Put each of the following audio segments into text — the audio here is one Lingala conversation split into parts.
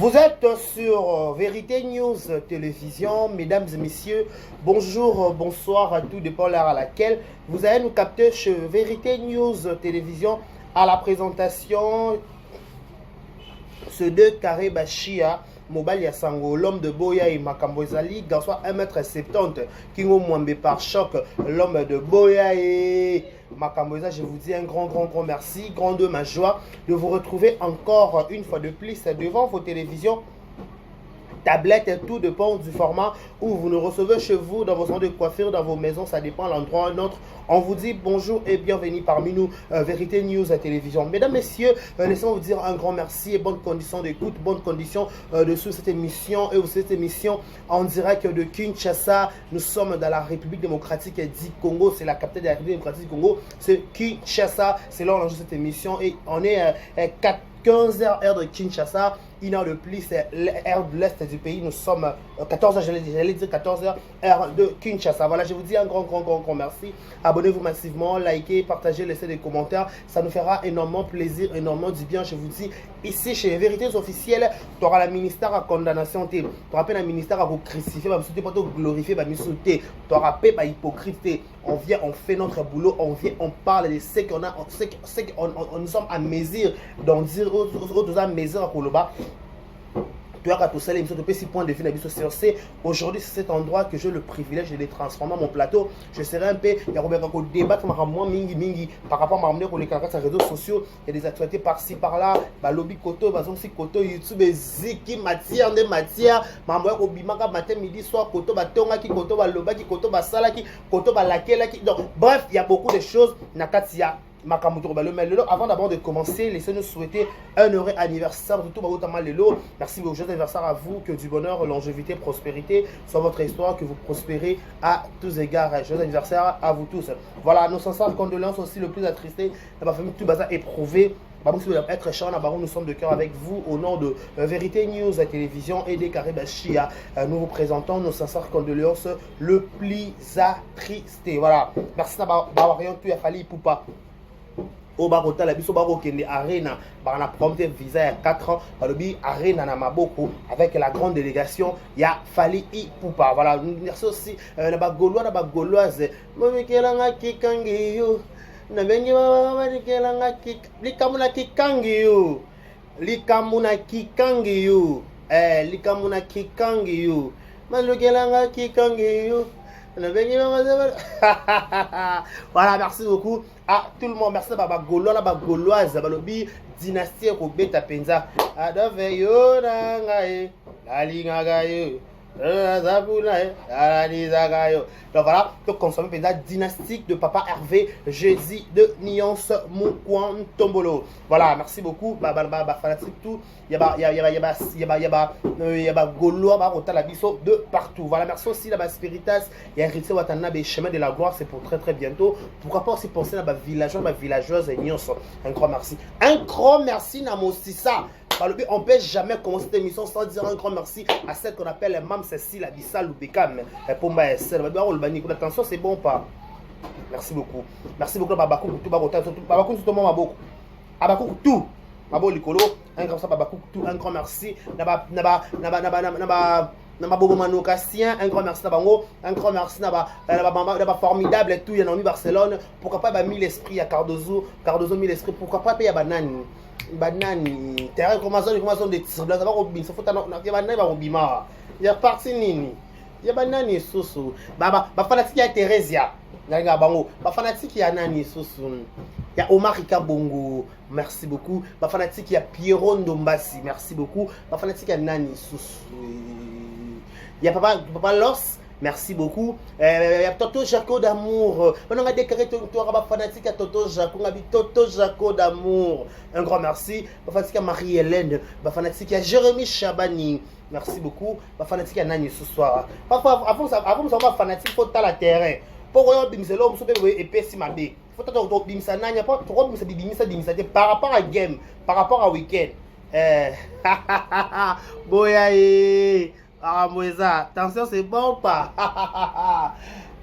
Vous êtes sur Vérité News Télévision, mesdames et messieurs, bonjour, bonsoir à tout dépend l'heure à laquelle vous allez nous capter chez Vérité News Télévision à la présentation ce deux carré Bachia, Mobile Yasango, l'homme de Boya et Makambo Ezali, garçon 1m70, Kingo Mwambe par choc, l'homme de Boya et Makambo Ezali, je vous dis un grand merci, grande ma joie de vous retrouver encore une fois de plus devant vos télévisions, tablettes et tout dépend du format où vous nous recevez chez vous, dans vos salons de coiffure, dans vos maisons, ça dépend l'endroit ou un autre. On vous dit bonjour et bienvenue parmi nous, Vérité News à Télévision. Mesdames, Messieurs, laissez-moi vous dire un grand merci et bonnes conditions d'écoute, bonnes conditions de suivre cette émission et aussi cette émission en direct de Kinshasa. Nous sommes dans la République démocratique du Congo, c'est la capitale de la République démocratique du Congo, c'est Kinshasa, c'est là où on enregistre cette émission et on est 15h heure de Kinshasa, 1 heure de plus, c'est l'heure de l'Est du pays. Nous sommes 14h, j'allais dire 14h heure de Kinshasa. Voilà, je vous dis un grand merci. Abonnez-vous massivement, likez, partagez, laissez des commentaires. Ça nous fera énormément plaisir, énormément du bien. Je vous dis, ici chez Vérités Officielles, tu auras la ministère à condamnation, tu auras pas la ministère à vous crucifier, tu auras glorifier, tu auras pas hypocrite. On vient, on fait notre boulot, on vient, on parle de ce qu'on a, nous sommes à mesure d'en dire aux à mesure à Koloba. Aujourd'hui, c'est cet endroit que j'ai le privilège de les transformer mon plateau. Je serai un peu, il y a un débat par rapport à les réseaux sociaux. Il y a des actualités par-ci, par-là. Lobby Koto, Koto, YouTube, Ziki, matière, midi, soir, Koto, Tonga, Koto, Loba, Koto, Salaki, Koto, Lakelaki. Donc, bref, il y a beaucoup de choses. Nakatia. Avant d'abord de commencer, laissez-nous souhaiter un heureux anniversaire de tout Lelo. Merci beaucoup, joyeux anniversaire à vous, que du bonheur, longévité, prospérité soit votre histoire, que vous prospérez à tous égards. Joyeux anniversaire à vous tous. Voilà, nos sincères condoléances aussi le plus attristé de ma famille, tout bazar éprouvé. Être cher, nous sommes de cœur avec vous au nom de Vérité News à Télévision et des Caribachia. Nous vous présentons nos sincères condoléances le plus attristé. Voilà, merci d'avoir rien pu à Fali Poupa. Au Barota, la biso baro kende arena, na prompte visa il y a 4 ans, le arena na maboko avec la grande délégation, il y a Fali Poupa. Voilà, merci aussi na ba Gaulois, na ba Gauloise. Momikelanga kikangiyo. Na bengi ba kelanga kik likamuna kikangiyo. Likamuna kikangiyo. Likamuna kikangiyo. Malukelanga kikangiyo. Voilà, merci beaucoup à tout le monde. Merci à Baba Gaulois, la Gauloise, Balobi, dynastie Robeta Penza. Adaveyo Nangaye, la Lingagayo, donc voilà, donc consommer Penza dynastique de Papa Hervé, Jésus de Nuance Moukouan Tombolo. Voilà, merci beaucoup. Baba fanatique tout. Il y a Gaulois, Barota la biso de partout. Voilà, merci aussi la Spiritas. Il y a Héritier Watana, des chemins de la gloire, c'est pour très bientôt. Pourquoi pas aussi penser à ma villageoise, et Nuance. Un grand merci. Un grand merci, Namosissa. On ne peut jamais commencer cette émission sans dire un grand merci à celle qu'on appelle Mam Cécile Abissal ou Bekam. Attention, c'est bon pas. Merci beaucoup. Merci beaucoup, Babakou. Babakou, tout le monde, Babakou, tout. Mabo Likolo, un grand Babakou, un grand merci. Naba Bobo Manokastien, un grand merci Nabango, un grand merci Naba formidable et tout, il y en a mis Barcelone. Pourquoi pas mis l'esprit à Cardozo mis l'esprit, pourquoi pas payer à Banani. Banani, terrain commençant de tirer, ça va robin, ça faut il y a banani va robima. Il y a parti nini. Il y a banani soso. Ba fanatique ya Theresia. Nga bango. Ba fanatique ya nani soso. Il y a Omar Ika Bongo, merci beaucoup. Ba fanatique ya Pierrot Ndombasi, merci beaucoup. Ba fanatique ya nani soso. Il y a Papa Los. Merci beaucoup. Toto Jaco d'amour. On a déclaré toi fanatique à Toto Jaco. On a dit Toto Jaco d'amour. Un grand merci. Fanatique à Marie-Hélène. Fanatique à Jérémy Chabani. Merci beaucoup. Fanatique à Nani ce soir. Parfois, avant de savoir fanatique, il faut être à la terrain. Pour bimser l'homme, il faut épais si mal. Il faut être bimser Nani. Pourquoi bimser par rapport à game, par rapport à week-end. Boyaye. Ah, Moïsa, attention, c'est bon pas.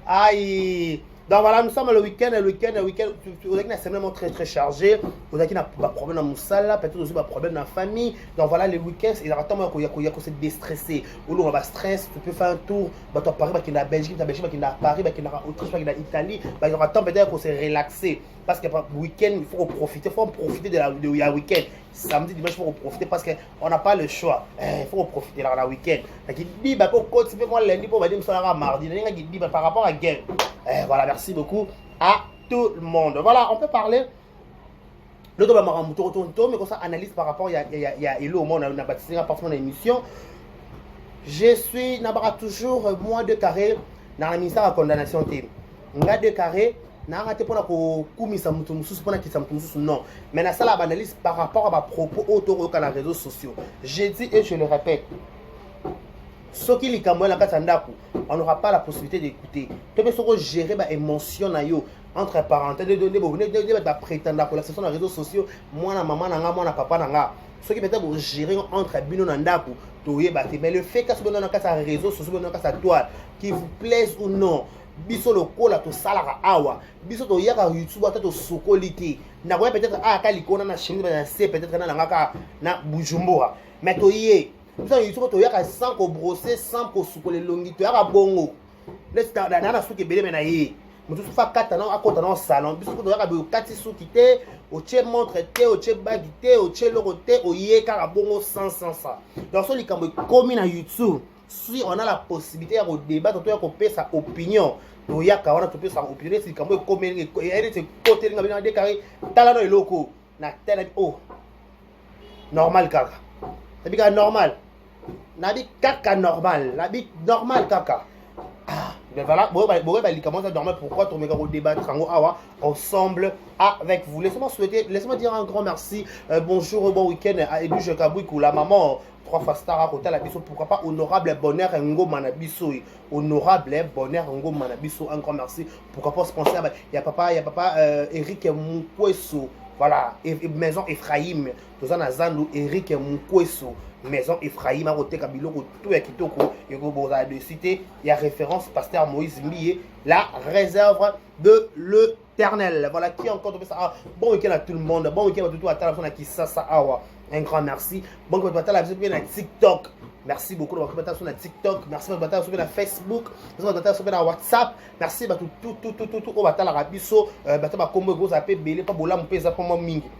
Aïe. Donc voilà, nous sommes le week-end, vous avez une semaine très très chargée, vous avez un problème dans Moussala, peut-être aussi un problème dans la famille. Donc voilà, les week-ends, il y a se déstresser. Ou l'on va stress, tu peux faire un tour, tu vas Paris, tu vas en Belgique, tu vas en Paris, tu vas en Autriche, tu vas en Italie, il y aura temps peut-être qu'on se relaxer. Parce que le week-end, il faut profiter de la week-end. Samedi, dimanche, il faut profiter parce qu'on n'a pas le choix. Il faut profiter là, le week-end. Il dit, moi lundi, pour dire que mardi. Il dit, par rapport à guerre. Voilà, merci beaucoup à tout le monde. Voilà, on peut parler. Le domaine mais comme ça, analyse par rapport, il y a Hello, on a baptisé un participant dans l'émission. Je suis toujours moins de carré dans le ministère de la condamnation. Moi, de carré. Non, mais na sala analyse par rapport à ma propos autour des réseaux sociaux. Je dis et je le répète, ce qui est on n'aura pas la possibilité d'écouter. Tu peux gérer les émotions entre parenthèses, de prétendre que la session des réseaux sociaux, moi, maman, moi, papa, ce qui peut être gérer entre bino nandaku, mais le fait que ce soit dans les réseaux sociaux, dans la toile, qui vous plaise ou non. Biso lokola to salaka awa biso to yaka YouTube ata to sokolité na koya peut-être aka likona na chine na se peut-être na ngaka na Bujumbura mais to yé biso YouTube to yaka sans ko brosser sans ko sokolé longi to yaka bongo lesta na suki belé na yé mutu fa kata na akota na salon biso to yaka be kati suki te o che montre te o che bagi te o che logo te o yé kaka bongo sans ça donc so likambo komi na YouTube. Si on a la possibilité de débattre, de faire sa opinion, on a sa opinion, c'est comme comme il est côté de déclaré talent et loco na tel oh normal kaka. C'est bien normal. Nabi kaka normal, nabi normal kaka. Ah, mais voilà, bon il commence à dormir pourquoi ton méga débattre ensemble avec vous. Laissez-moi dire un grand merci. Bonjour, bon week-end à Edu Jekabouikou, la maman. 3 fois star à côté la biso, pourquoi pas honorable bonheur ngo manabiso, honorable bonheur ngo manabiso, un grand merci. Pourquoi pas se penser à il y a papa Eric Mukweso, voilà, maison Ephraim, tous en azando Eric Mukweso, maison Ephraim à côté Kabiloko tout est kitoko et go boza de citer, il y a référence pasteur Moïse Mbié, la réserve de l'Éternel. Voilà qui encore ça. Bon week-end à tout le monde, bon week-end à tout à la personne qui ça awa. Un grand merci. Bon, vous la visite sur TikTok. Merci beaucoup de votre sur TikTok. Merci de votre sur Facebook. Merci de votre sur WhatsApp. Merci de tout. On va la rabiso. Comme vous appelez Belé, pas bola, mon pays, ça pour moi mingi.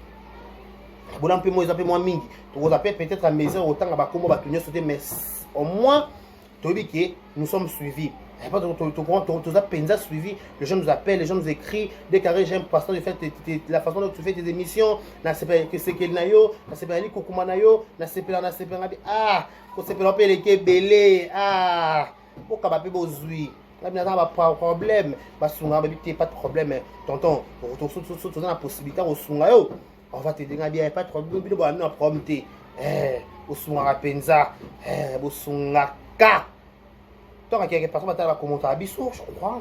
Bola, mon pays, ça pour moi mingi. Vous appelez peut-être à maison autant à Bakomo, Batunio, mais au moins, nous sommes suivis. Tu as peine suivi, les gens nous appellent, les gens nous écrivent, déclaré j'aime façon de faire la façon dont tu fais tes émissions, na que c'est qu'il nayo, na c'est pas ni kokuma nayo, na c'est pas ah, ko c'est pas les belé ah, ko ka ba pe bozui. Là bien pas problème, ba sunga ba pas de problème tonton, tu as la possibilité au sunga yo. On va te dire bien pas de problème, bi ba na problème té. Au sunga penza, au sunga ka. Tant qu'il y a quelque personne qui va commenter à Bissou, je crois.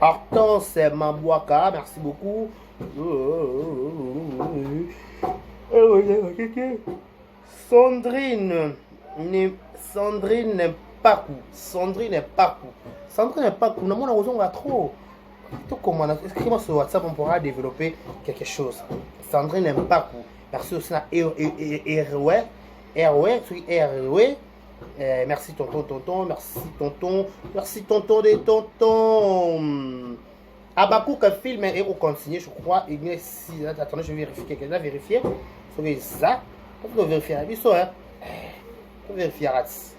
Hortense Mabouaka, merci beaucoup. Sandrine Pakou. Sandrine Pakou. Non, on va trop. Écris-moi sur WhatsApp, on pourra développer quelque chose. Sandrine Pakou. Merci aussi à Erwe. Merci tonton, merci tonton des tontons. Abakouk film et on continue, je crois. Attendez, je vais vérifier quelqu'un a vérifié. Ça, on peut vérifier la biso, hein. On peut vérifier la race.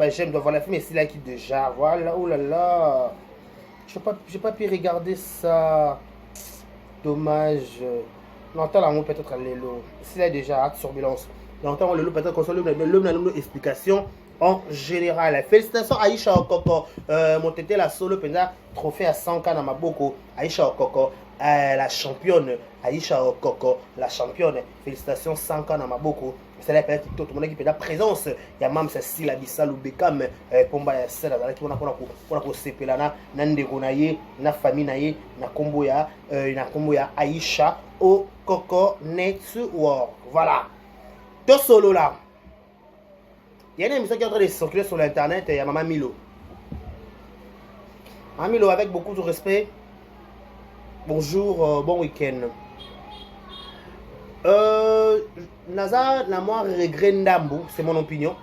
J'aime de voir la film, mais c'est là qui déjà. Voilà, oh là là. J'ai pas pu regarder ça. Dommage. L'entend peut-être à l'élo. S'il est déjà à turbulence. L'entend l'élo peut-être qu'on soit l'homme explication en général. Félicitations Aïcha Okoko. Mon tété la solo pena trophée à 100K dans ma boko. Aïcha Okoko. La championne. Aïcha Okoko. La championne. Félicitations 100K dans ma boko. C'est là peut-être tout le monde qui peut être présence. Il y a même Cécile Abissal ou Bekam. Pomba ya Sela. Qui on a pour sepelana. Nandeko naye. Na famille naye. Na kombo ya Aïcha Okoko Network. Voilà. Deux solo là. Il y a une émission qui est en train de circuler sur l'internet, il y a Maman Milo. Maman Milo, avec beaucoup de respect, bonjour, bon week-end. Naza n'a moi regret Ndambu, c'est mon opinion.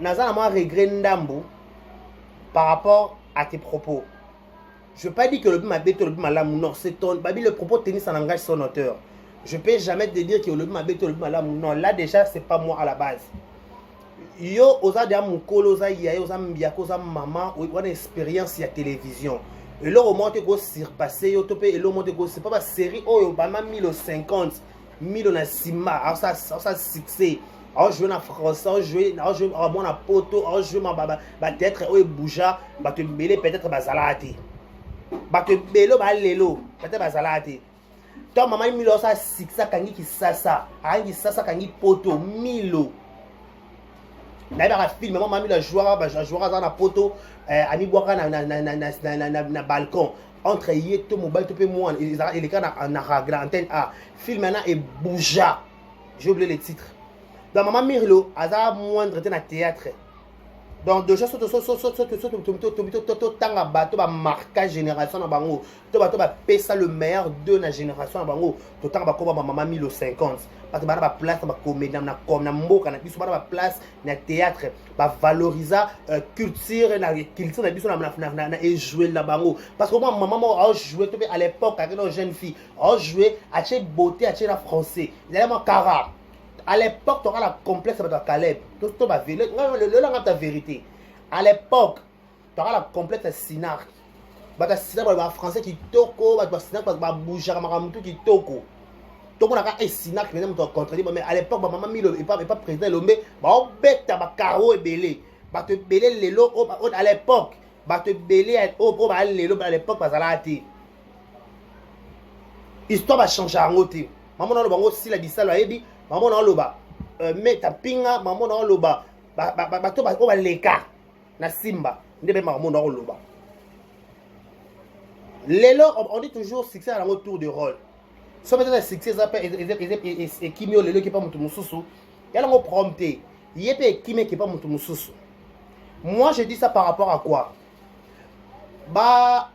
Naza n'a moi regret Ndambu par rapport à tes propos. Je ne veux pas dire que le m'a bête ou le m'a l'âme, non, c'est ton. Babi, le propos tennis en langage son auteur. Je ne peux jamais te dire que le m'a bête ou le m'a l'âme, non, là déjà, c'est pas moi à la base. Yo, oza de mon colo, oza yaya, oza mbiako, oza maman, ou une expérience à télévision. Et là, au moins, tu peux surpasser, yo, tu peux, et là, au moins, tu peux, c'est pas ma série, oh, yo, bah, 1050, 1000 na sima, alors ça, succès. Alors, je vais en français, je vais en mon poto, alors je vais en peut-être, oh, bouja, bah, te mêler peut-être, bah, zalati. Bah, te mêler, bah, lélo, peut-être, bah, zalati. Toi, maman, 1000, ça, succès, kangi qui sasa, kangi sasa, kangi poto, 1000. D'ailleurs, film, maman m'a mis la joueur dans la poteau, ami boire na balcon. Entre Yeto, mobile, tu peux moi, il est quand en antenne A. Film maintenant est bougea. J'ai oublié les titres. Donc, maman Mirlo, a moindre dans le théâtre. Donc, déjà, tanga bateau, marquage génération na bango. To bateau ba pesa le meilleur de la génération na bango. To tanga ba ko ba maman 1050. Parce que ba place ba comédie na comme na mboka na biso ba place na théâtre ba valoriser culture na biso na et jouer la bango. Parce que moi maman a joué à l'époque avec nos jeunes filles. A joué à chez beauté à chez la français. Il y a mon cara. À l'époque, tu auras la complexe de Caleb. Tu vas vérifier. Le langage de la vérité. À l'époque, tu auras la complexe de Sinar. Tu vas français qui toko, tu vas Sinar, tu vas bouger, qui toko. Tout le monde a un Sinar qui vient de te contredire. Mais à l'époque, maman Milo n'est pas président de l'homme. On bête, tu vas caro et belé. Tu vas te belé les lots à l'époque. Tu vas te belé à l'époque, tu vas aller. L'histoire va changer en côté. Maman, on va aussi la bissa, la ebi. Maman na loba mais ta pinga maman na loba to ba ko ba leka na simba ndebe maman na loba lelo on dit toujours succès à la tour de rôle so peut-être succès ça et kimio lelo qui pas mutu mususu yala ngo prompter yepe kimé qui pas mutu mususu. Moi je dis ça par rapport à quoi ba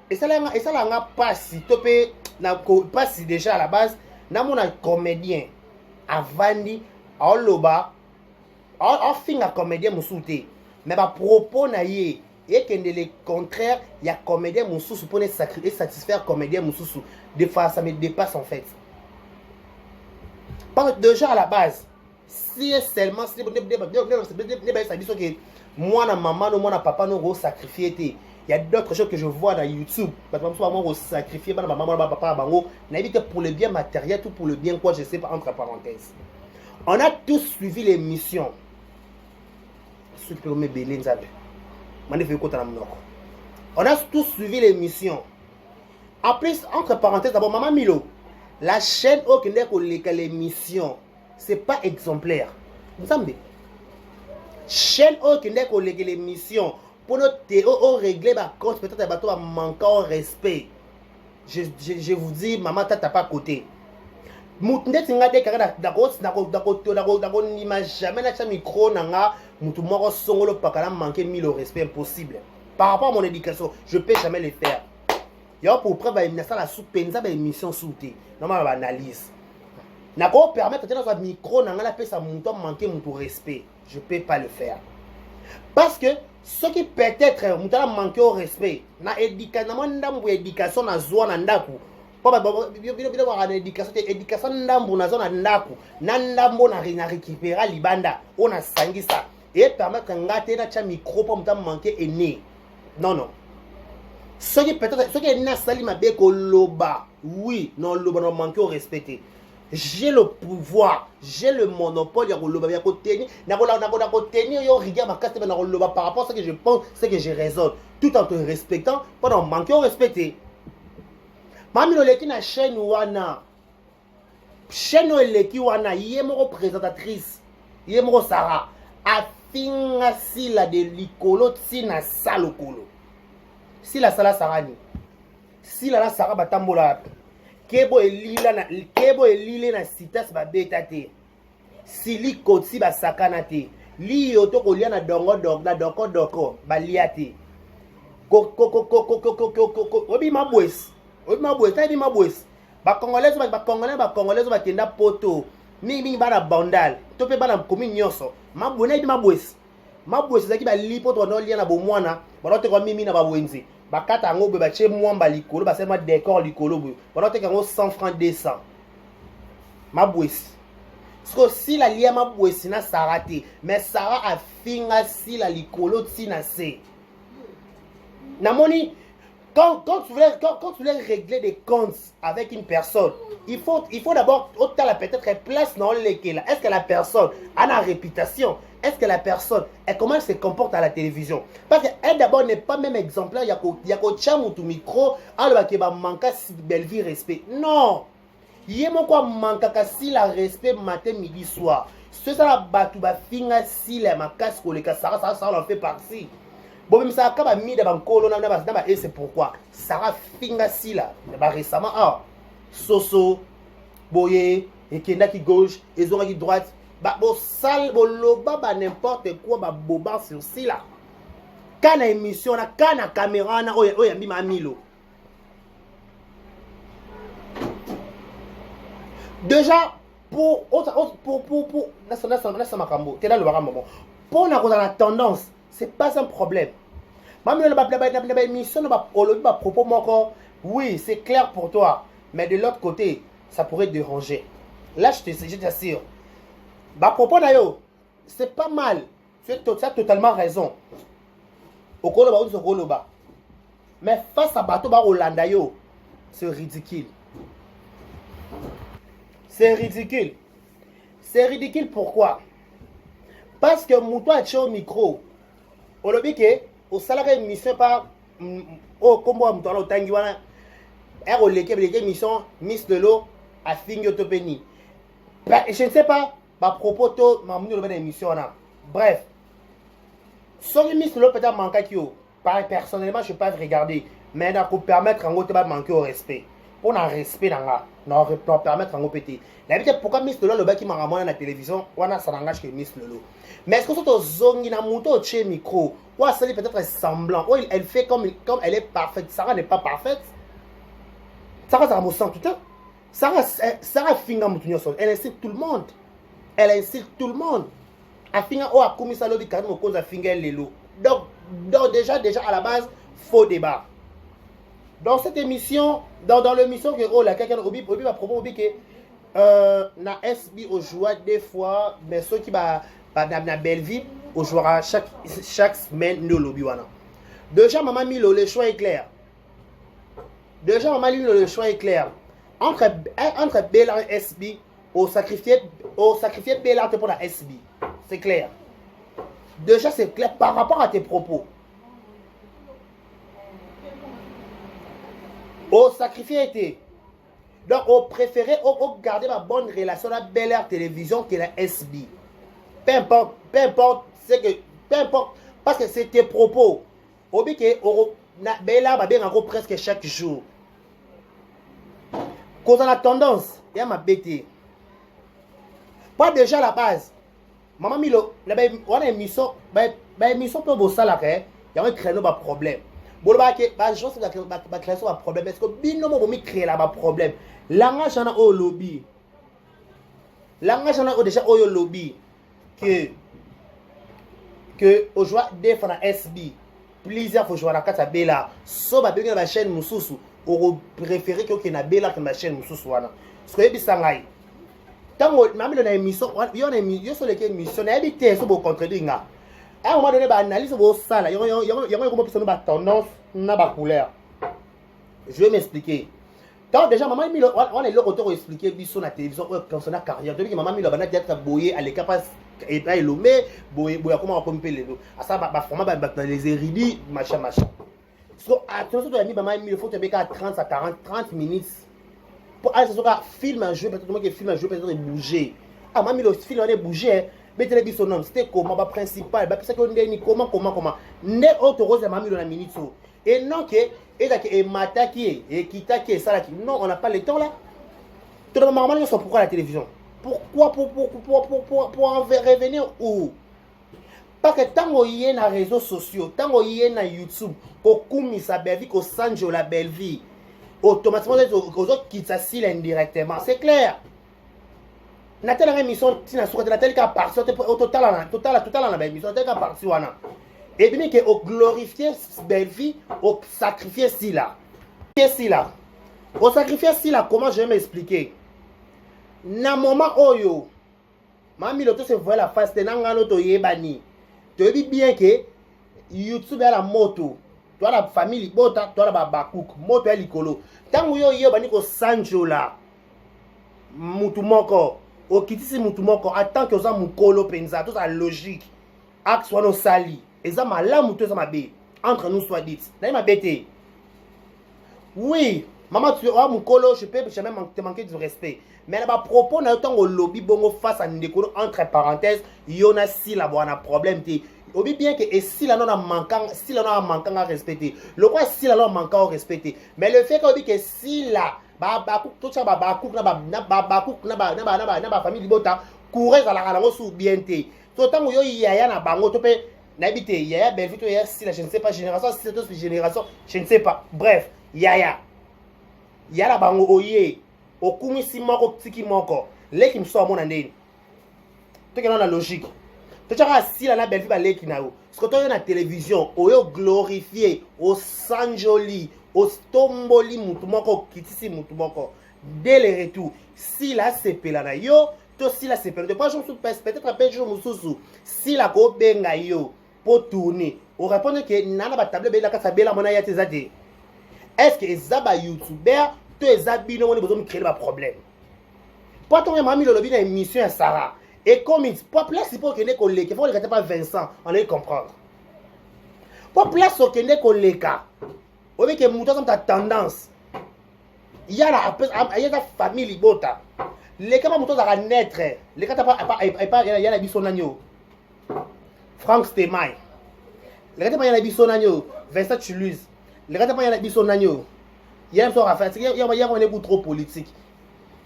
et ça là passe topé na passe déjà à la base na mon comédien avandi oloba en fin à comédien musuté mais ba propos na ye et que le contraire il y a comédien mususu pour et satisfaire comédien mususu des fois ça me dépasse en fait parce que déjà à la base si seulement si moi na maman ou moi na papa nous sacrifier il y a d'autres choses que je vois dans YouTube. Par exemple, moi, sacrifier ma maman, ma papa, pour le bien matériel, tout pour le bien quoi, je sais pas, entre parenthèses. On a tous suivi l'émission. On a tous suivi l'émission. En plus, entre parenthèses, d'abord, Maman Milo, la chaîne où l'émission, c'est pas exemplaire. Vous savez? Chaîne où l'émission. Pour notre théo régler ma compte peut-être un bateau manquant au respect. Je vous dis maman t'as pas côté. Mutnde tinga de kara dako n'image jamais na micro nanga mutu moko songolo pakala manquer mille au respect impossible. Par rapport à mon éducation, je peux jamais le faire. Yo pour preuve ba ça la sous penza ba émission souté. Normalement ba analyse. Nako permettre de dans micro nanga la pesa mutu manquer mutu respect. Je peux pas le faire. Parce que ce qui peut-être mutala manquer au respect na éducation ndambu éducation na zwa na ndaku papa bino wa éducation ndambu na zona ndaku na ndambo na récupérer libanda on a sangisa et permettre ngate na cha micro pour mutala manquer ene non ce qui peut-être ce qui na sali mabe ko loba oui non loba no manquer au respect. J'ai le pouvoir, j'ai le monopole, par rapport à ce que je pense, ce que je raisonne, tout en te respectant, pendant manquer au respecter. Mami no leki na chaîne wana, chaîne leki wana, yé mo représentatrice, yé mo Sarah, afinga si la de likolo si na salokolo, si la sala sarani, si la Sarah batambola. Kebo elile na citas ba beta te. sili koti basakana te li yo to kolia na doko balia te obi mabwesi tayi mabwesi bakongolais bakenda poto mingi bana bandal to pe bana komi nyonso mabwesi ezalaki bali poto banolia na bomwana banotekwa mimi na babwenzi bakata yango boye batie mwamba likolo basalema décor likolo boye banoteka yango 100 francs 200 mabwesi siko sila lia mabwesi na Sara te mais Sara afinga sila likolo tina se namoni quand tu voulais régler des comptes avec une personne il faut d'abord la peut-être place dans lesquelles est-ce que la personne a la réputation. Est-ce que la personne, comment elle se comporte à la télévision? Parce qu'elle d'abord n'est pas même exemplaire. Il y a qu'au tcham ou micro, alors qu'il manque si belle vie respect. Non! Il y a quoi manque si la respect matin, midi, soir. Ce ça la batu ba finga si la macasse ko le kasara ça en fait partie. Bon même ça ka mis dans kolo na et c'est pourquoi Sarah finga si la récemment Soso Boye et Kenda qui gauche et Zora qui droite. Bo sal bo loba ba n'importe quoi ba boba sur si là kana émission na kana caméra na oya bima milo déjà pour na makambo te là le makambo pour na la tendance c'est pas un problème même la émission na ba olobi ba propos moko oui c'est clair pour toi mais de l'autre côté ça pourrait déranger là je t'assure. Bah propos d'ailleurs, c'est pas mal. Tu as totalement raison. Au Koloba ou au Koloba. Mais face à Bato Ba Hollanda yo, c'est ridicule. C'est ridicule. C'est ridicule pourquoi? Parce que Mouto a au micro. Au lobby que au salarié émission par au combo Mouto au Tangiwana. Er au l'équipe émission Miss de l'eau à Fingotopeni. Je ne sais pas. À propos de l'émission bref si Miss Lolo peut-être manquer personnellement je ne peux pas regarder mais pour permettre en gros de manquer au respect pour un respect pour permettre en gros péter l'habitude pourquoi Miss Lolo le bas qui m'a ramené à la télévision ça n'engage que Miss Lolo mais est-ce que c'est zongi na moto chez micro ou ça peut-être semblant ou elle fait comme elle est parfaite. Sarah n'est pas parfaite. Sarah me sent tout le temps. Sarah finga mutunyo sol elle insulte tout le monde. Elle insulte tout le monde. Afinga o a commis ça lobby quand on cause afinga lelo. Donc déjà à la base faux débat. Dans cette émission dans l'émission que oh la quelqu'un obi va proposer que na SB au joueur des fois mais ceux qui va na belle vie au joueur chaque semaine no lobby wana. Déjà maman Milo le choix est clair. Le choix est clair. Entre Bella et SB au sacrifier Bella pour la SB. C'est clair. Déjà, c'est clair par rapport à tes propos. Au sacrifier été. Donc, au préféré, au garder ma bonne relation à Bel Air Télévision que la SB. Peu importe, parce que c'est tes propos. Au but que Bel Air va bien encore presque chaque jour. Cause la tendance, il y a ma bêtise. Pas déjà la base. Maman Milo, on a une émission, émission pour vos salariés, il y a un créneau de problème. Bon, je pense que la création a un problème. Est-ce que bino mo créer là un problème? Langage en a au lobby. Langage en a déjà au lobby que au joueur défendre SB. Plusieurs fois jouer à la carte Bella. So ba bien la chaîne Mususu. Au préféré que na Bella que ma chaîne Mususu wana. Ce que bisangai. Tant même dans l'émission, il y a une émission sur laquelle émission n'a habité sur vos contredire. À un moment donné, analyse vos salles. Il y a une compétition de tendance, na ba couleur. Je vais m'expliquer. Donc déjà maman on est là autour expliquer biso na télévision concernant carrière. Depuis que maman Milo bana déjà boyer à l'écapable et pas l'homme boyer comment on peut le à ça ba format dans les érudits machin. So attention de maman Milo faut te mettre à 30 à 30 minutes. Pour aller sur un film un jeu peut-être que film un jeu peut-être bouger. Ah maman le film on est bougé mais télévision non c'était comment ba principal ba parce que on dit comment né autre rose maman Milo na minute so et non que et mataki et kitaki ça là non on n'a pas le temps là tout le monde normalement sont pourquoi la télévision Pourquoi pour en revenir où? Parce que tant qu'il y a dans les réseaux sociaux, tant qu'il y a dans YouTube, qu'on sa belle vie, qu'on change la belle vie, automatiquement, les autres quittent ça indirectement. C'est clair. Na telle émission, si na souhaite na telle qu'à partir au total la belle émission, telle qu'à partir wana. Et bien que au glorifier belle vie, au sacrifier si là. Si là. Au sacrifier si là, comment je vais m'expliquer? Na moment oyo, mami l'auto se voit la face de nangano to yebani. Tu dis bien que YouTube est la moto. Toi la famille bota, toi la bakouk, moto est likolo. Tant yo yebani ko sanjo là. Mutu moko. Au kitisi mutu moko attend que ça mukolo penza tout ça logique axe soit no sali et ça mala mutu ça mabe entre nous soit dit na ma bête oui maman tu as mukolo je peux jamais te manquer du respect mais là propos na autant au lobby bongo face à ndekolo entre parenthèses yona si la bon problème te obi bien que et si la non a manquant à respecter le quoi si la non manquant à respecter mais le fait que si la tout ça bakouk na famille libota courir à la sous bien te tout temps yo yaya na bango to pe na bité yaya belle vie to yaya si la je ne sais pas génération si c'est génération je ne sais pas bref yaya la bango oye okumi si moko tiki moko leki mso amona ndeni to ke na logique to tchaka si la belle vie ba leki na yo ce que to yo na télévision oyo glorifier au sanjoli ostomboli mutu moko kitisi mutu moko dès le retour si la sepela na yo to si la sepela de pas peut-être après jour mususu si la ko benga yo pour tourner on répond que nana ba table be la ka sabela mona ya tezade est-ce que ezaba youtuber to ezabino moni besoin créer ba problème pas ton mami le lobby na émission à Sarah et comme il pas place pour que ne collègue faut le pas Vincent on allait comprendre pas place au que ne collègue on veut que mouton ta tendance il y a la famille libota les cas mouton à naître les cas pas il y a la bisonagno Frank Stemay les cas pas il y a la bisonagno Vincent Toulouse les cas pas il y a la bisonagno il y a un sort à faire il y a on est trop politique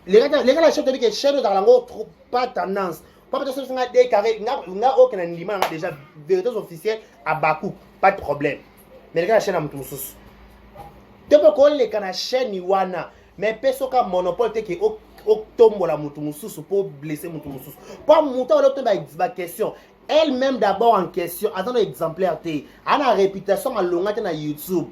les gars la chef de que chef de lango trop pas tendance pas peut-être que des carrés n'a aucun aliment déjà vérité officielle à Bakou pas de problème mais les gars la chaîne à mouton sous tu peux coller la chaîne wana mais personne qui a monopole qui tombe la mouton sous pour blesser mouton sous pas mouton la question elle-même d'abord en question attends exemplaire t a la réputation à longue na YouTube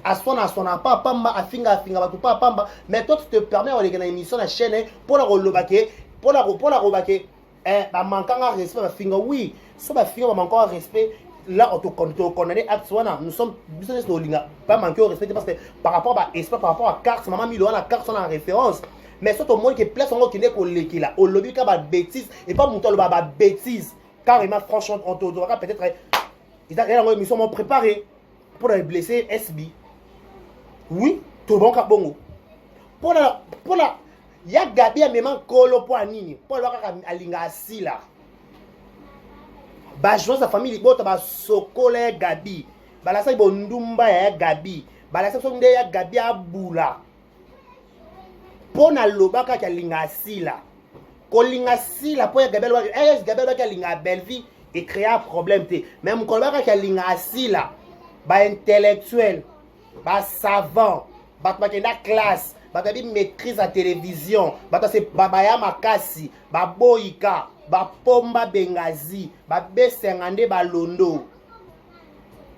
à son pas pamba à finga pas pamba mais toi tu te permets de regarder une émission la chaîne pour la relobake pour la robake bah manquant à respect bah finga oui so bah finga manquant à respect là on te condamné acte nous sommes business de linga pas manquer au respect parce que par rapport à esprit par rapport à carte maman mis la carte sont en référence mais surtout moins que place on qui n'est que là au lobby ka ba bêtise et pas monter le ba bêtise carrément franchement on te doit peut-être ils ont une émission préparée pour les blesser SB oui tout bon ka bongo pour la ya Gabi même kolo pour nini pour le alinga asila ba jouer sa famille bota ba sokole Gabi ba la sa bondumba ya Gabi ba la sa so nde ya Gabi abula pona lobaka ka linga asila ko linga asila po ya Gabi Gabi ka linga belle vie et créer un problème te même ko lobaka ka linga asila ba intellectuel ba savant ba na classe ba bi maîtrise à télévision ba c'est baya makasi ba boyika ba pomba bengazi ba besengande ba londo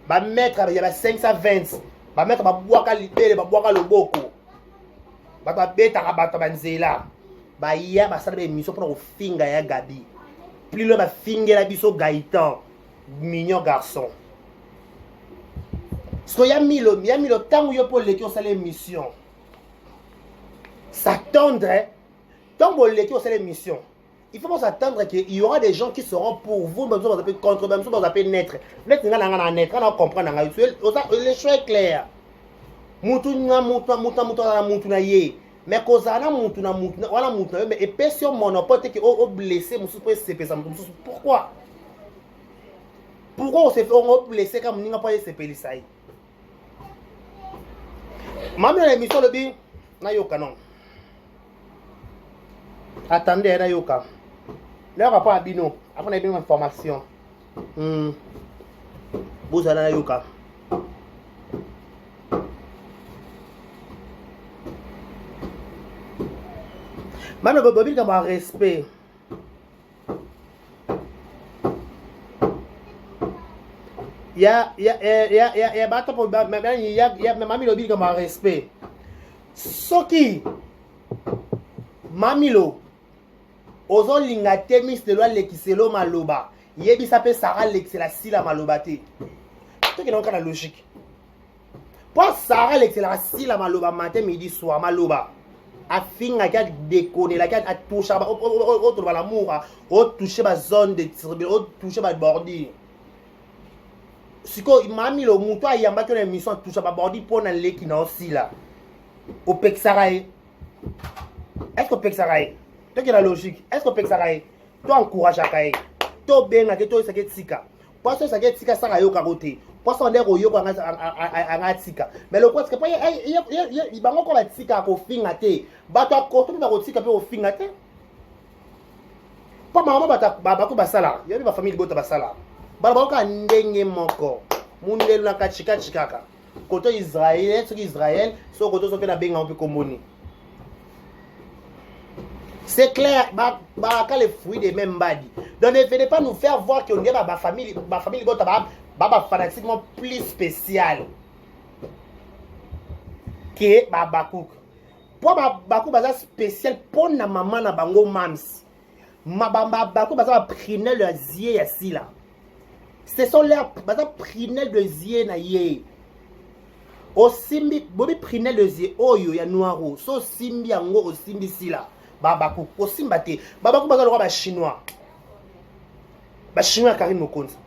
ba mettre ya ba 520 ba mettre ba boaka libele ba boaka loboko ba beta ba banzela ba ya ba sala ba émission pour finga ya Gabi plus le ba fingela biso Gaëtan mignon garçon ce qu'il y a mis le temps où il y a pour l'équipe sur l'émission s'attendre tant que l'équipe sur l'émission il faut s'attendre qu'il y aura des gens qui seront pour vous même si vous appelez contre même si vous appelez naître naître on comprendre le choix est clair mutu na ye mais kozana mutu na wala mutu mais et personne monopole que au blessé musu pour se pesa pourquoi on se fait blesser comme ninga pas se pelisai mami na émission le bi na yo canon Attendez, na yoka. Là, rapport à Bino. Après, on a une information. Vous allez à yoka. Mano, Bobi, comme un respect. Il y a Mami Lobi comme un respect. Soki Mamilo Ozo linga temis de loi lekiselo maloba. Yebi sape Sarah l'excella sila maloba te. Tout qui est dans la logique. Pour Sarah l'excella sila maloba matin midi soir maloba. A finga qui a déconné la qui a touché autre l'amour, au toucher ma zone de tir, au toucher ma bordure. Siko mami lo muto ayamba que l'émission touche ma bordure pour na leki na aussi là. Au Pexarae. Est-ce que Pexarae? Toi qui est la logique. Est-ce que Pexarae? Toi encourage à Kae. Toi bien que toi ça qui tika. Parce que ça qui tika ça yo karoté. Parce qu'on est au yo anga tika. Mais le quoi c'est que pas il va encore la tika ko finga te. Ba toi ko to ba ko tika pe au finga te. Pas maman ba ko basala. Yo ba famille bota basala. Ba ba ko ndenge moko. Mundelo na kachika chikaka. Côté Israël, ceux qui Israël, ceux qui sont na benga on peut communiquer. C'est clair, quand les fruits des mêmes badi. Donc ne venez pas nous faire voir qu'on est ma famille fanatiquement plus spéciale que ma Bakouk. Pour ma Bakouk baza spécial pour na maman na bango mams. Ma Bakouk baza prinel de zie ici là. Ce sont les baza prinel de zie na ye. O simbi bobi prinel de zie oyo ya noiro. So simbi yango o simbi sila. Babakou, au Simbate, Babakou Baza le chinois. Ba chinois Karim Mokonzi.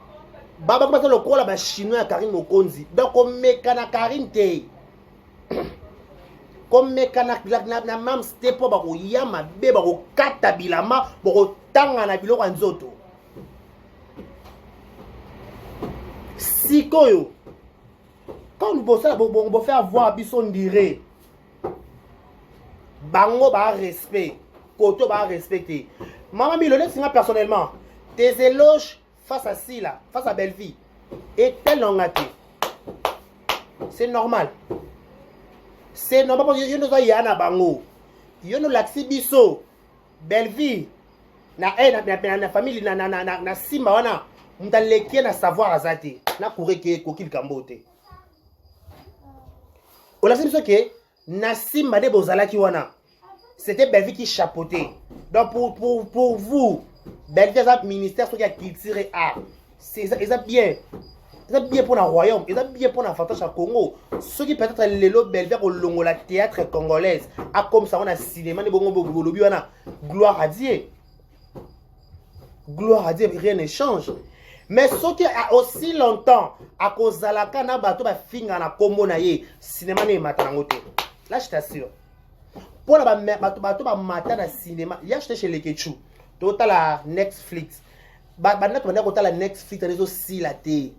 Babakou Baza le roi chinois Karim Mokonzi. Donc on met kana Karim te. Comme me kana na mam step ba ko yama be ba ko kata bilama ba ko tanga na biloko nzoto. Sikoyo. Quand nous bossons faire voir bison dirait. Bango ba respect, Koto ba respecter. Maman Milonnet singa personnellement, tes éloges face à Sila, face à Belle-Vie, et tel non gâté. C'est normal. C'est normal parce que yo nous yana bango. Yo nous laxi biso. Belle-Vie na famille na simba wana mutalekie na savoir azate. Na kureke kokil kambote. On a dit que Nassim Made Bozalaki wana. C'était Belle-Vie qui chapeautait. Donc pour vous, Belle-Vie est un ministère qui a culture et art. C'est bien. C'est bien pour le royaume. C'est bien pour la fantasme à Congo. Ceux qui peut-être les lots Belle-Vie au longo la théâtre congolaise. A comme ça on a cinéma de bongo bolobi wana. Gloire à Dieu. Gloire à Dieu, rien ne change. Mais ce qui a aussi longtemps à cause de la cana bateau ba finga na combo na ye cinéma ne matangote. Là je t'assure. Pour la bateau ba mata na cinéma, il y a acheté chez les Ketchou. Total la Netflix. Ba na to na la Netflix réseau si la té.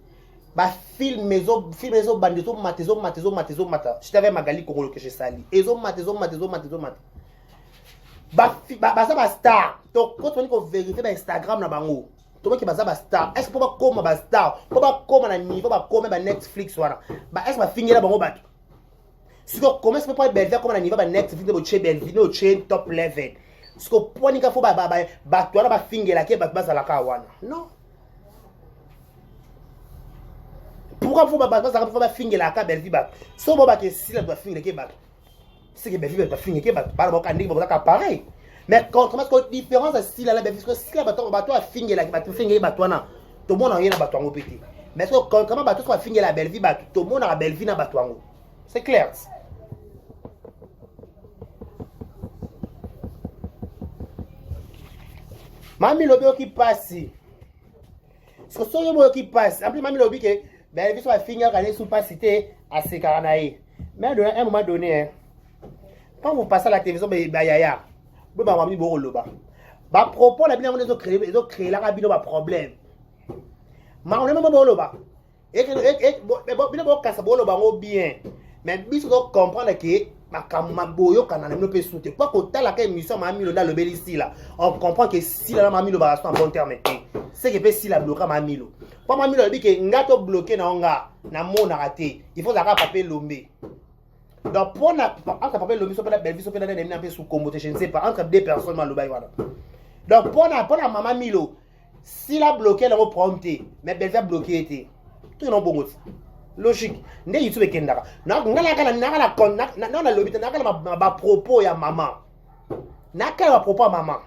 Ba film maison bandeto matezo mata. Je t'avais Magali Kokolo que j'ai sali. Ezo matezo mata. Ba ça ba star. Donc quand on dit vérifier ba Instagram na bango. Tout le monde qui est star. Est-ce que pour comme un star, pour comme un niveau, pour comme un Netflix voilà. Bah est-ce que va finir là bango bat. Si vous commencez pas à Belle-Vie comme un niveau Netflix de chez Belle-Vie, no chain top level. Ce que pour ni ka faut ba toi là ba finir là qui ba la kawana. Non. Pourquoi faut ba finir là ka Belle-Vie ba. So ba que si là doit finir qui ba. C'est que Belle-Vie doit finir qui ba. Ba ba ka ndi ba ka pareil. Mais contre la différence de style là, parce que si la bateau a fini la bateau fini bateau na, tout le monde a rien à bateau en pété. Mais que contrairement bateau soit fini la Belle-Vie bateau, tout le monde a la Belle-Vie na bateau en. C'est clair. Mami Lobi qui passe. Ce que soyez moi qui passe. Après Mami Lobi que Belle-Vie soit fini à gagner sous pas cité à ces caranaï. Mais à un moment donné, quand vous passez à la télévision, yaya. Ba propos la bien on créer la rabino ba problème. Ma on est même boloba. Et bon kasa boloba ngo bien. Mais bis do comprendre que makambo boyo kana na minope soute pas ko tala ka émission Mama Milo na lobeli ici là on comprend que si la Mama Milo va rester en bon terme c'est que peut si la bloquer Mama Milo pas Mama Milo dit que ngato bloqué na nga na mona raté il faut zaka papier lombe donc pour na entre papier lombe so pela Belleville so pela na un peu sous combo je ne sais pas entre deux personnes maloba wana donc pour na Mama Milo si la bloqué na prompté mais Belleville bloqué était tout non bon logique nde YouTube ekendaka na na lobby na ba propos ya maman na kala ba propos ya maman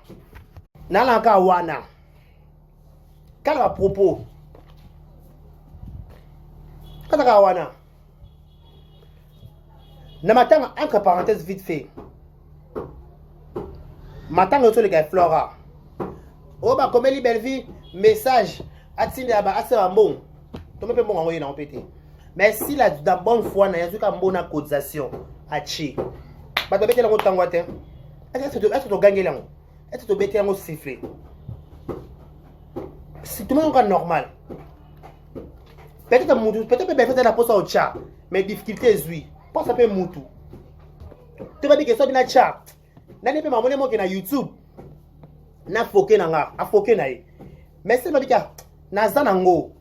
na la ka wana kala ba propos kala ka wana na matanga entre parenthèses vite fait matanga sur le gars Flora o ba komeli Belleville message atinde aba asa bon to me pe bon envoyer na pété. Mais si la bonne foi na yazuka mbona cotisation achi bato bete lango tango te est-ce que gagner lango est-ce que bete lango siffler c'est tout le monde normal peut-être faire la pose au chat mais difficulté zui pas ça peut mutu tu vas dire que ça bina chat na ne pe mamone mo ke na YouTube na foke na nga afoke na ye mais c'est mabika na zanango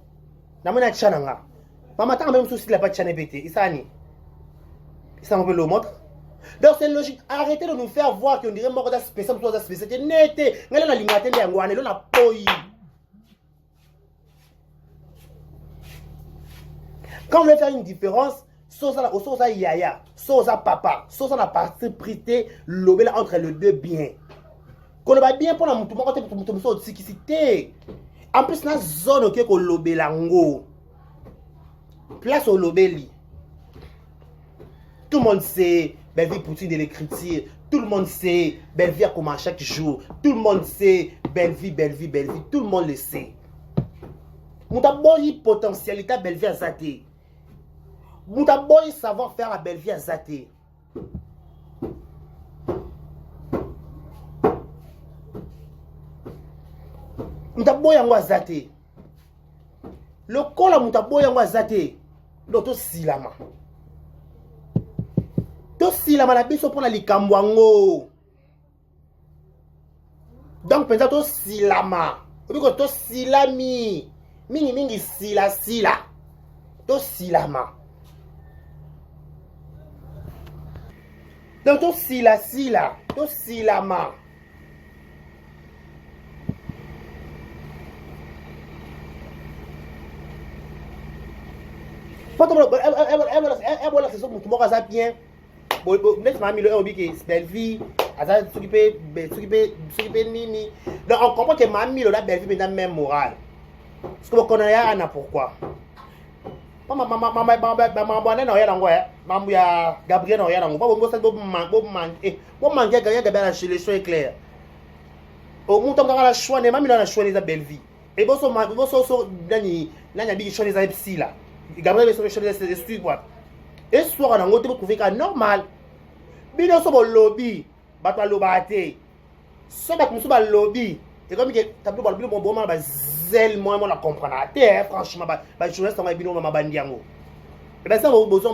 na mona chat na nga maman t'as même souci la pas de chaîne pété isani ça on peut le montrer donc c'est logique arrêtez de nous faire voir qu'on dirait mort spécial pour spécial c'était net ngala na lingate ndia ngwane lo na poi quand on veut faire une différence sosa yaya sosa papa sosa na partie prité lobela entre les deux biens qu'on va bien pour la mutu moko te mutu so tsikisité en plus na zone OK ko lobela ngo place au lobeli. Tout le monde sait Belleville Poutine de l'écriture. Tout le monde sait Belleville comment chaque jour. Tout le monde sait Belleville. Tout le monde le sait. Mouta boy potentialité Belleville à Zate. Mouta boy savoir faire à Belleville à Zate. Mouta boy yango à Zate. Le col à mouta boy yango à Zate. Donc silama na biso pour la likambo ngo donc penza to silama obiko to silami mingi sila to silama donc to silama elle c'est ça mutu moko aza bien net Mama Milo obi ke Belleville aza s'occuper nini donc on comprend que Mama Milo na Belleville dans même morale parce que on a ana pourquoi maman na ya nango mambu ya Gabriel na ya nango bo manquer Gabriel chez les choses claires au montant quand la choix Mama Milo na choix les Belleville et bo so nani bi choix les psy là Gabriel sur les choses des studios quoi et soir on a trouvé que normal bino so bo lobby bato lobate so ba musu ba lobby et comme que tableau ba bino bon ba zel moi la comprendre franchement ba journaliste on bino ma bandi yango et ben ça bo besoin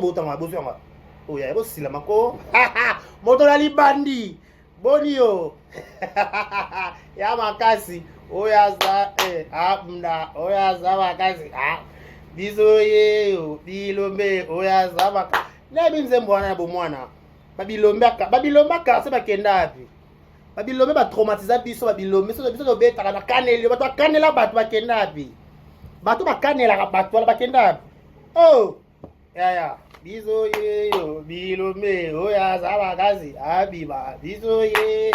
oh ya bo sila mako moto la libandi bonio ya makasi oyaza mna oyaza makasi biso ye bilombe oyaza makasi na binze mbwana bo mwana babilombe ka se bakenda api babilombe ba traumatiser biso babilombe so biso betaka na kaneli bato kanela bato bakenda api bato bakanela bato bakenda api oh ya biso ye yo bilombe oyaza makasi abiba biso ye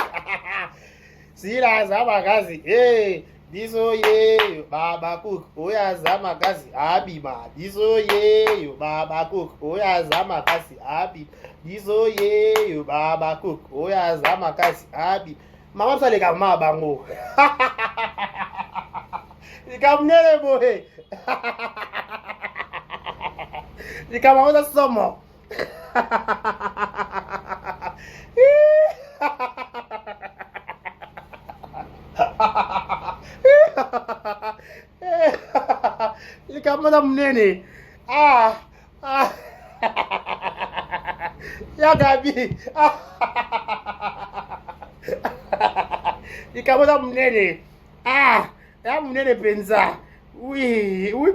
sila za makasi biso ye baba cook oyaza makasi abiba biso ye baba cook oyaza makasi abi biso ye baba cook oyaza makasi abi mama msale kama bango ikamnele bohe ikamauza somo ikamauza mnene Ya Gabi. Ikamoza munene. Ah, ya munene penza. Oui, oui.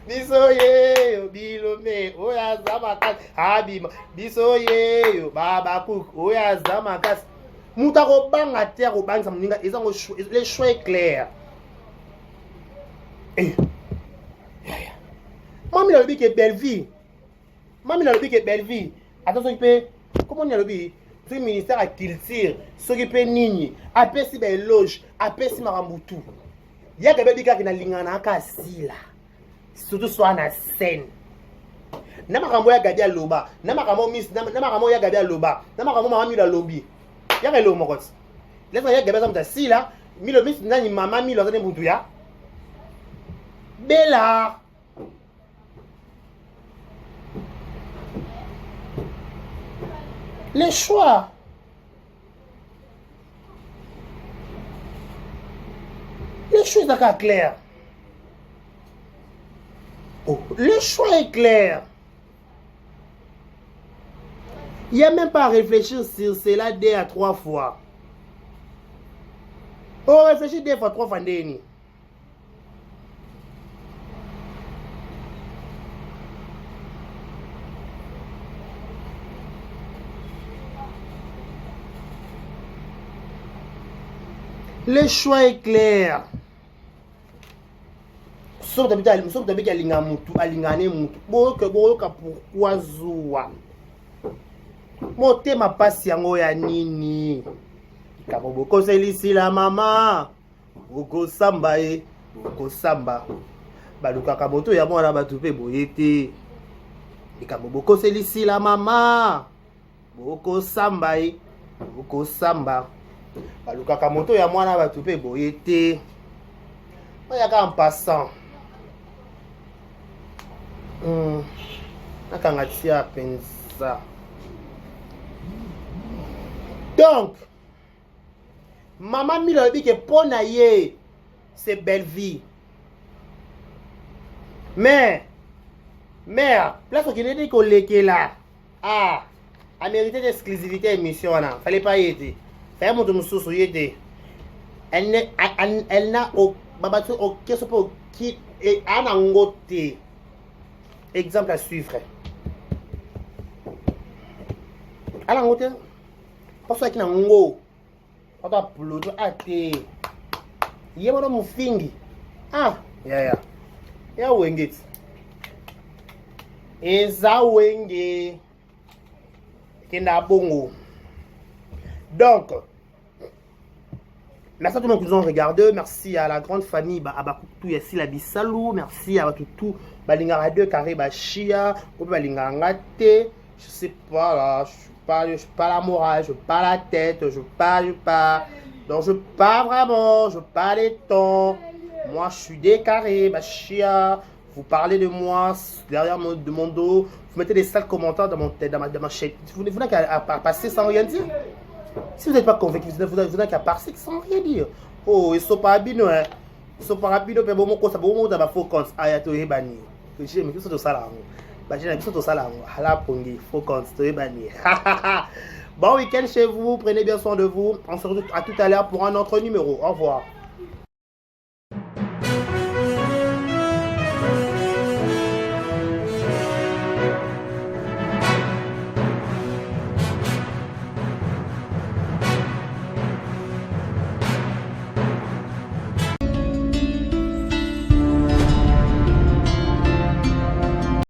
Biso ye, bilome, oya zamakas, habima. Biso ye, baba cook, oya zamakas. Muta ko banga terre ko banga samuninga, les choix est clair. Eh. Mami la lobi que belle vie. Mami la lobi que belle vie. Attention pe, comment on y a lobi? Ce ministère à culture, s'occuper nini, après si belle loge, après si marambutu. Ya que bébé qui na lingana kasila. Surtout soit na scène. Na makambo ya gabi loba, na makambo miss, na makambo ya gabi loba, na makambo mama la lobby. Ya que lo mokos. Laisse ya gabi ça mta si là, mi lo miss nani mama mi lo zane buntu ya. Bella. Les choix. Les choix sont clairs. Oh, le choix est clair. Il n'y a même pas à réfléchir sur cela 2 à 3 fois. On réfléchit 2 fois, 3 fois. Le choix est clair. Sauf que tu as linga mutu, alingane mutu. Boyoka pourquoi zuwa. Motema pasi yango ya nini? Kabobo koselisi la mama. Boko samba e, boko samba. Baluka kaboto ya mwana batu pe boyete. Kabobo koselisi la mama. Boko samba e, boko samba. Baluka kamoto ya mwana batu pe boyete. Oyaka en passant. Nakangatia pensa. Donc, maman Milo dit que pour naïe, c'est belle vie. Mais, mère, place au Guinée qu'on l'est là. Ah, a mérité d'exclusivité émission là. Fallait pas y être. Fallait mon de sous y être. Elle n'a aucun support qui est en angoté. Exemple à suivre. À l'angoté. Parce que na ngo. Ota plodo ate. Yemo no mufingi. Ah, yeah. Ya wengit. Eza wenge. Kenda bongo. Donc, merci à tous ceux qui nous ont regardé. Merci à la grande famille Abakutu Yassi la Bissalou. Merci à tout Balingara 2 Carré Bachia. Ou Balingara T. Je sais pas là. Je suis pas la morale. Je pas la tête. Je pas. Donc je pas vraiment. Je pas les temps. Moi je suis décarré Bachia. Vous parlez de moi derrière de mon dos. Vous mettez des sales commentaires dans ma chaîne. Vous n'avez qu'à passer sans rien dire. Si vous n'êtes pas convaincu, vous n'avez qu'à passer sans rien dire. Oh, ils sont pas habillés, hein. Ils sont pas habillés, mais bon, ça bon, dans ma faux compte. Ayato Ebani. Je me dis que ça là. Je me dis que ça là. Hala Pongi, faux compte, Ebani. Bon week-end chez vous. Prenez bien soin de vous. On se retrouve à tout à l'heure pour un autre numéro. Au revoir.